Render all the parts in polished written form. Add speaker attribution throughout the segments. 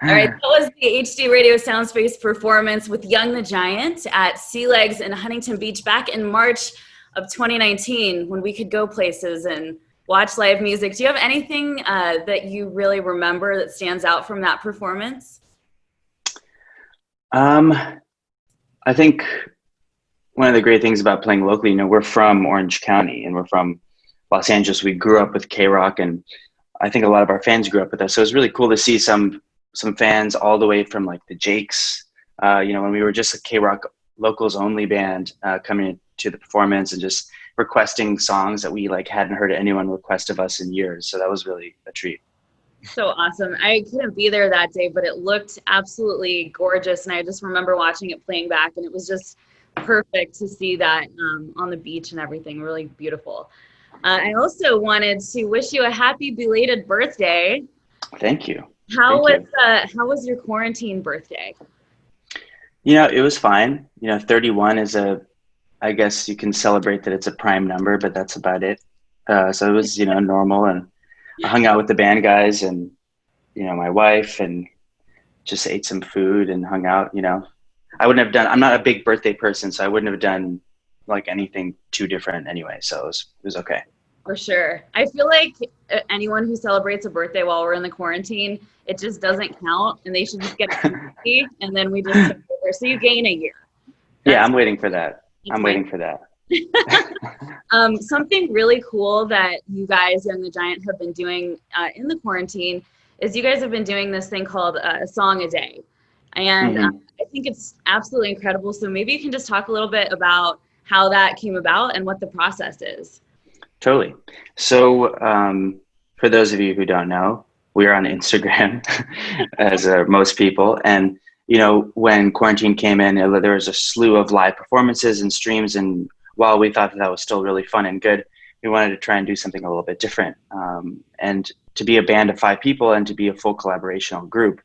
Speaker 1: All right, that was the HD Radio Soundspace performance with Young the Giant at Sea Legs in Huntington Beach back in March of 2019 when we could go places and watch live music. Do you have anything that you really remember that stands out from that performance?
Speaker 2: I think one of the great things about playing locally, we're from Orange County and we're from Los Angeles. We grew up with KROQ, and I think a lot of our fans grew up with us. So it was really cool to see some fans all the way from like the Jakes, when we were just a KROQ locals only band, coming to the performance and just requesting songs that we like hadn't heard anyone request of us in years. So that was really a treat.
Speaker 1: So awesome. I couldn't be there that day, but it looked absolutely gorgeous. And I just remember watching it playing back, and it was just perfect to see that on the beach and everything. Really beautiful. I also wanted to wish you a happy belated birthday.
Speaker 2: Thank you.
Speaker 1: How
Speaker 2: Thank
Speaker 1: how was your quarantine birthday?
Speaker 2: It was fine. 31 is I guess you can celebrate that it's a prime number, but that's about it. So it was, normal, and I hung out with the band guys and, my wife, and just ate some food and hung out. I'm not a big birthday person, so I wouldn't have done like anything too different anyway. So it was okay.
Speaker 1: For sure. I feel like anyone who celebrates a birthday while we're in the quarantine, it just doesn't count, and they should just get a birthday, and then we just start over. So you gain a year.
Speaker 2: Yeah, I'm waiting for that. I'm waiting for that.
Speaker 1: Something really cool that you guys and the Giant have been doing in the quarantine is you guys have been doing this thing called a song a day. And I think it's absolutely incredible. So maybe you can just talk a little bit about how that came about and what the process is.
Speaker 2: Totally. So for those of you who don't know, we're on Instagram as most people. And, when quarantine came in, there was a slew of live performances and streams. And while we thought that was still really fun and good, we wanted to try and do something a little bit different. And to be a band of 5 people and to be a full collaborational group,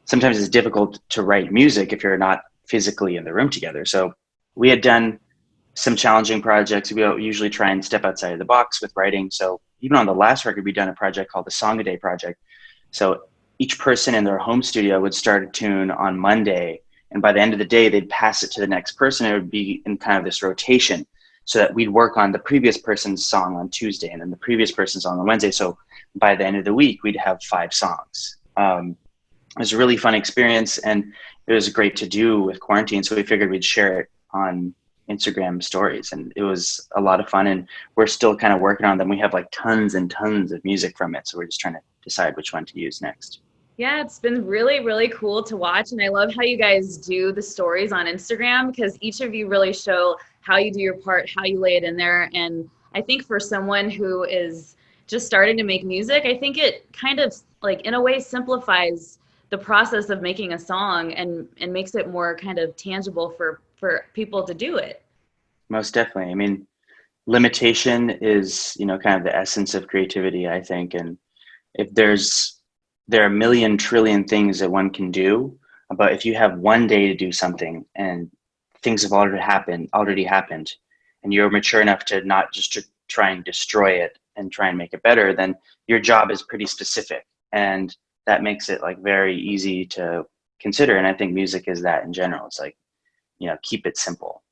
Speaker 2: sometimes it's difficult to write music if you're not physically in the room together. So we had done some challenging projects. We usually try and step outside of the box with writing. So even on the last record, we've done a project called the Song a Day Project. So each person in their home studio would start a tune on Monday, and by the end of the day, they'd pass it to the next person. It would be in kind of this rotation, so that we'd work on the previous person's song on Tuesday and then the previous person's song on Wednesday. So by the end of the week, we'd have 5 songs. It was a really fun experience, and it was great to do with quarantine. So we figured we'd share it on Instagram stories, and it was a lot of fun, and we're still kind of working on them. We have like tons and tons of music from it, so we're just trying to decide which one to use next.
Speaker 1: Yeah, it's been really, really cool to watch, and I love how you guys do the stories on Instagram, because each of you really show how you do your part, how you lay it in there. And I think for someone who is just starting to make music, I think it kind of like in a way simplifies the process of making a song and makes it more kind of tangible for people to do it.
Speaker 2: Most definitely. I mean, limitation is, kind of the essence of creativity, I think. And if there are a million trillion things that one can do, but if you have one day to do something and things have already happened, and you're mature enough to not just to try and destroy it and try and make it better, then your job is pretty specific. And that makes it like very easy to consider. And I think music is that in general. It's like, keep it simple.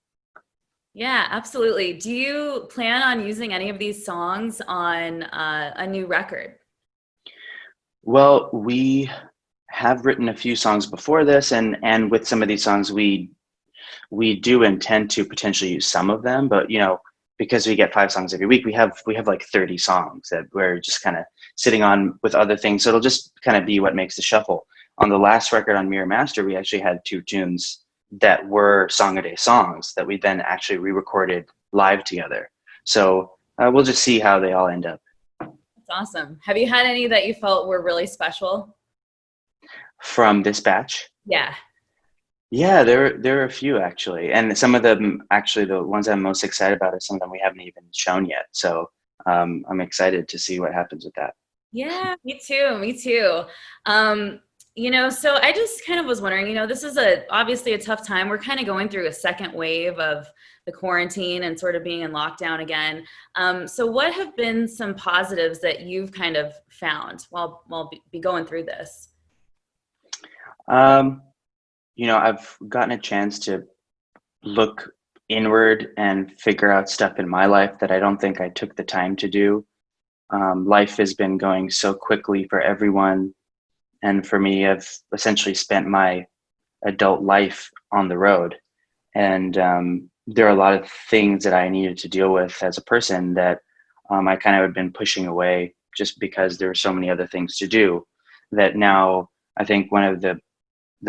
Speaker 1: Yeah, absolutely. Do you plan on using any of these songs on a new record?
Speaker 2: Well, we have written a few songs before this, and with some of these songs, we do intend to potentially use some of them, but because we get 5 songs every week, we have like 30 songs that we're just kind of sitting on with other things. So it'll just kind of be what makes the shuffle. On the last record on Mirror Master, we actually had 2 tunes that were Song a Day songs that we then actually re-recorded live together. So we'll just see how they all end up.
Speaker 1: That's awesome. Have you had any that you felt were really special
Speaker 2: from this batch?
Speaker 1: Yeah.
Speaker 2: Yeah, there are a few actually, and some of them actually, the ones I'm most excited about are some of them we haven't even shown yet. So I'm excited to see what happens with that.
Speaker 1: Yeah, me too. Me too. So I just kind of was wondering, this is obviously a tough time. We're kind of going through a second wave of the quarantine and sort of being in lockdown again. So what have been some positives that you've kind of found while be going through this?
Speaker 2: Um, I've gotten a chance to look inward and figure out stuff in my life that I don't think I took the time to do. Life has been going so quickly for everyone. And for me, I've essentially spent my adult life on the road. And there are a lot of things that I needed to deal with as a person that I kind of had been pushing away just because there were so many other things to do. That now I think one of the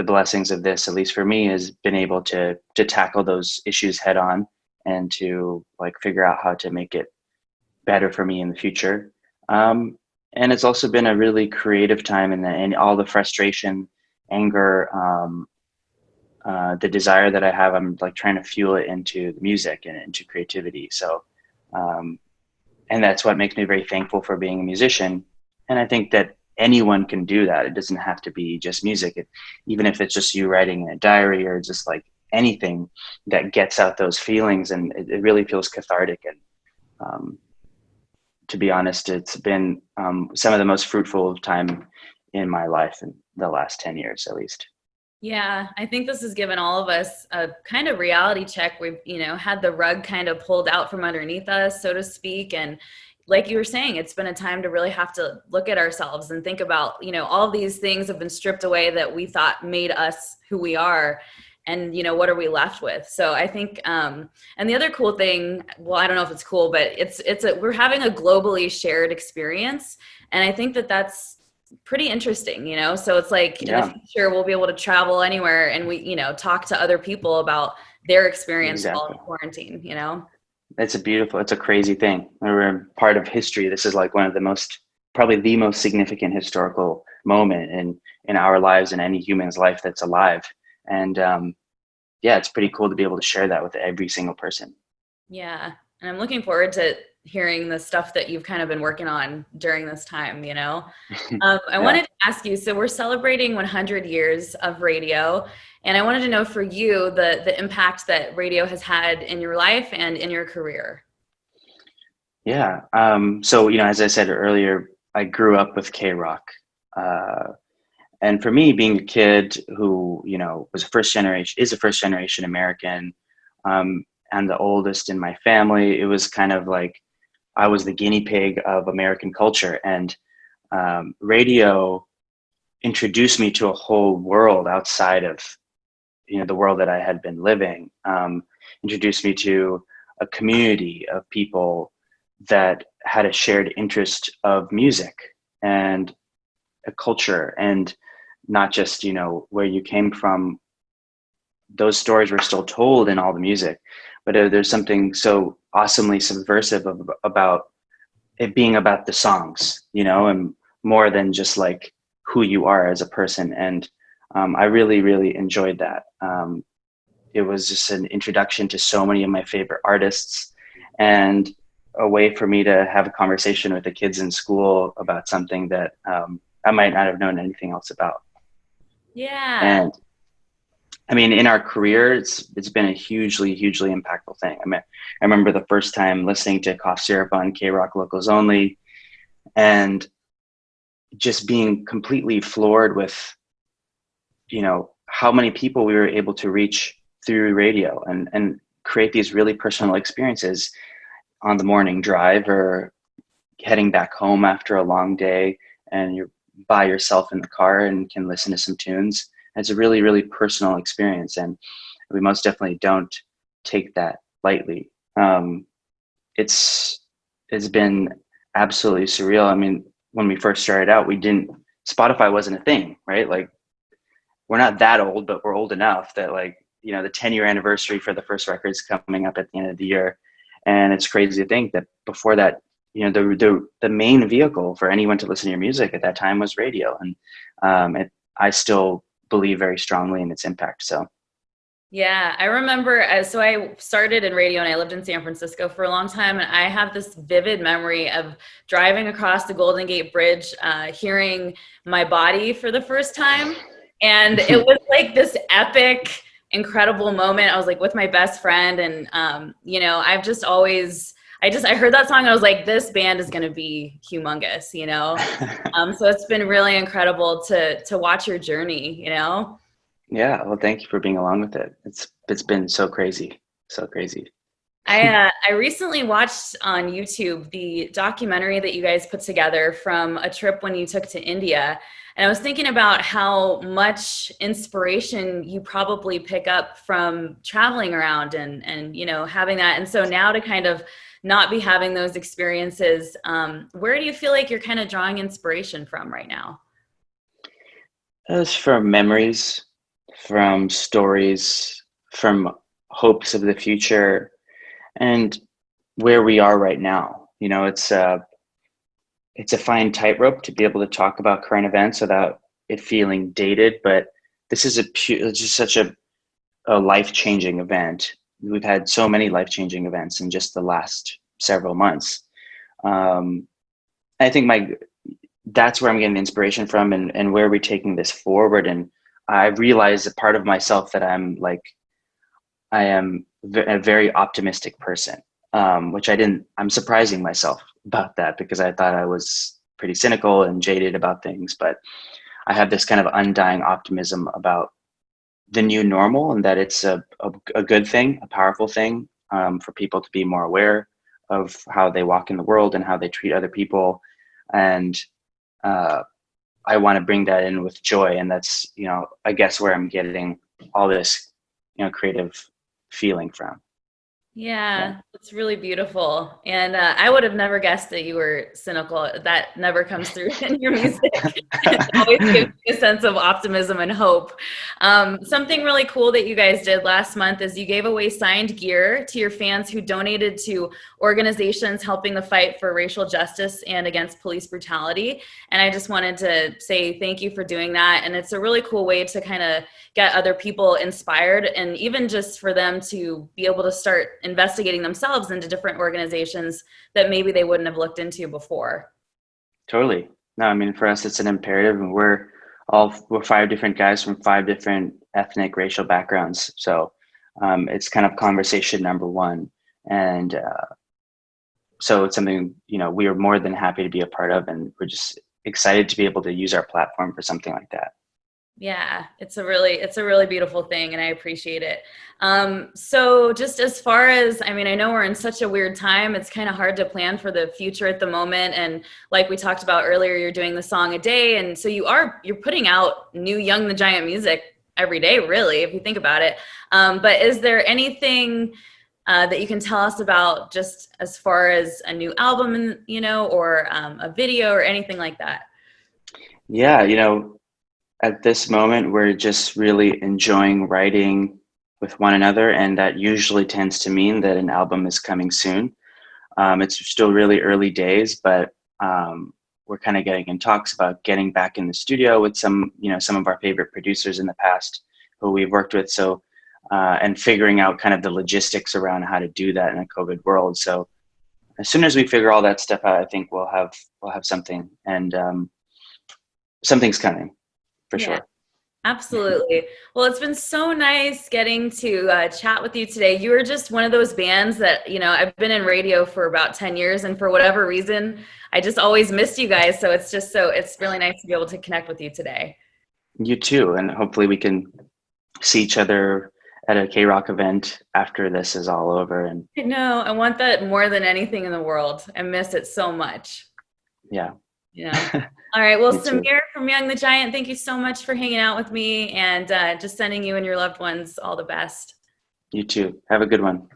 Speaker 2: blessings of this, at least for me, has been able to tackle those issues head on and to like figure out how to make it better for me in the future. Um, and it's also been a really creative time, and all the frustration, anger, the desire that I have, I'm like trying to fuel it into the music and into creativity. So, um, and that's what makes me very thankful for being a musician. And I think that anyone can do that. It doesn't have to be just music. Even if it's just you writing in a diary or just like anything that gets out those feelings, and it really feels cathartic. And um, to be honest, it's been some of the most fruitful time in my life in the last 10 years, at least.
Speaker 1: Yeah, I think this has given all of us a kind of reality check. We've, had the rug kind of pulled out from underneath us, so to speak. And like you were saying, it's been a time to really have to look at ourselves and think about, all these things have been stripped away that we thought made us who we are. And, what are we left with? So I think, and the other cool thing, well, I don't know if it's cool, but we're having a globally shared experience. And I think that that's pretty interesting, so it's like in the
Speaker 2: Yeah,
Speaker 1: future we'll be able to travel anywhere and we talk to other people about their experience while
Speaker 2: exactly.
Speaker 1: in quarantine.
Speaker 2: It's a crazy thing. We're part of history. This is like one of the most, probably the most significant historical moment in our lives and any human's life that's alive. And yeah, it's pretty cool to be able to share that with every single person.
Speaker 1: Yeah, and I'm looking forward to hearing the stuff that you've kind of been working on during this time. I
Speaker 2: Yeah.
Speaker 1: wanted to ask you, so we're celebrating 100 years of radio, and I wanted to know for you the impact that radio has had in your life and in your career.
Speaker 2: Yeah. So, as I said earlier, I grew up with KROQ. Uh, and for me, being a kid who, is a first generation American, and the oldest in my family, it was kind of like I was the guinea pig of American culture. And radio introduced me to a whole world outside of, the world that I had been living. Introduced me to a community of people that had a shared interest of music and a culture, and not just where you came from. Those stories were still told in all the music, but there's something so awesomely subversive about it being about the songs, and more than just like who you are as a person. And I really, really enjoyed that. It was just an introduction to so many of my favorite artists, and a way for me to have a conversation with the kids in school about something that I might not have known anything else about.
Speaker 1: Yeah.
Speaker 2: And I mean, in our career, it's been a hugely impactful thing. I mean, I remember the first time listening to Cough Syrup on KROQ Locals Only, and just being completely floored with how many people we were able to reach through radio, and create these really personal experiences on the morning drive or heading back home after a long day, and you're by yourself in the car and can listen to some tunes. And it's a really personal experience, and we most definitely don't take that lightly. It's it's been absolutely surreal. I mean, when we first started out, we didn't Spotify wasn't a thing, right? Like, we're not that old, but we're old enough that, like, the 10-year anniversary for the first record's coming up at the end of the year. And it's crazy to think that before that, the main vehicle for anyone to listen to your music at that time was radio. And I still believe very strongly in its impact. So
Speaker 1: Yeah, I remember so I started in radio and I lived in San Francisco for a long time. And I have this vivid memory of driving across the Golden Gate Bridge, hearing My Body for the first time. And it was like this epic, incredible moment. I was like with my best friend. And, I've just always, I heard that song and I was like, this band is going to be humongous, you know? So it's been really incredible to watch your journey, you know?
Speaker 2: Yeah, well, thank you for being along with it. It's been so crazy, so crazy.
Speaker 1: I recently watched on YouTube the documentary that you guys put together from a trip when you took to India. And I was thinking about how much inspiration you probably pick up from traveling around and you know, having that. And so now to kind of not be having those experiences, where do you feel like you're kind of drawing inspiration from right now?
Speaker 2: As from memories, from stories, from hopes of the future, and where we are right now. You know, it's a fine tightrope to be able to talk about current events without it feeling dated. But this is it's just such a life changing event. We've had so many life changing events in just the last several months. Um, I think that's where I'm getting the inspiration from, and where we're taking this forward. And I realize a part of myself that I am a very optimistic person, which I'm surprising myself about that because I thought I was pretty cynical and jaded about things. But I have this kind of undying optimism about the new normal, and that it's a good thing, a powerful thing, for people to be more aware of how they walk in the world and how they treat other people. And uh, I want to bring that in with joy. And that's, I guess where I'm getting all this, creative feeling from. Yeah.
Speaker 1: Yeah, it's really beautiful. And I would have never guessed that you were cynical. That never comes through in your music. It always gives me a sense of optimism and hope. Something really cool that you guys did last month is you gave away signed gear to your fans who donated to organizations helping the fight for racial justice and against police brutality. And I just wanted to say thank you for doing that. And it's a really cool way to kind of get other people inspired, and even just for them to be able to start investigating themselves into different organizations that maybe they wouldn't have looked into before.
Speaker 2: Totally. No, I mean, for us, it's an imperative, and we're five different guys from five different ethnic, racial backgrounds. So it's kind of conversation number one, and so it's something we are more than happy to be a part of, and we're just excited to be able to use our platform for something like that.
Speaker 1: Yeah, it's a really beautiful thing, and I appreciate it. So just as far as, I mean, I know we're in such a weird time. It's kind of hard to plan for the future at the moment. And like we talked about earlier, you're doing the song a day. And so you're putting out new Young the Giant music every day, really, if you think about it. But is there anything that you can tell us about just as far as a new album, or a video or anything like that?
Speaker 2: Yeah, at this moment, we're just really enjoying writing with one another, and that usually tends to mean that an album is coming soon. It's still really early days, but we're kind of getting in talks about getting back in the studio with some of our favorite producers in the past who we've worked with. So, and figuring out kind of the logistics around how to do that in a COVID world. So, as soon as we figure all that stuff out, I think we'll have something, and something's coming for
Speaker 1: Yeah.
Speaker 2: sure.
Speaker 1: Absolutely. Well, it's been so nice getting to chat with you today. You are just one of those bands that, I've been in radio for about 10 years, and for whatever reason, I just always missed you guys. So it's really nice to be able to connect with you today.
Speaker 2: You too, and hopefully we can see each other at a KROQ event after this is all over. And
Speaker 1: No, I want that more than anything in the world. I miss it so much.
Speaker 2: yeah,
Speaker 1: Yeah. All right. Well,
Speaker 2: me too.
Speaker 1: Samir from Young the Giant, thank you so much for hanging out with me, and just sending you and your loved ones all the best.
Speaker 2: You too. Have a good one.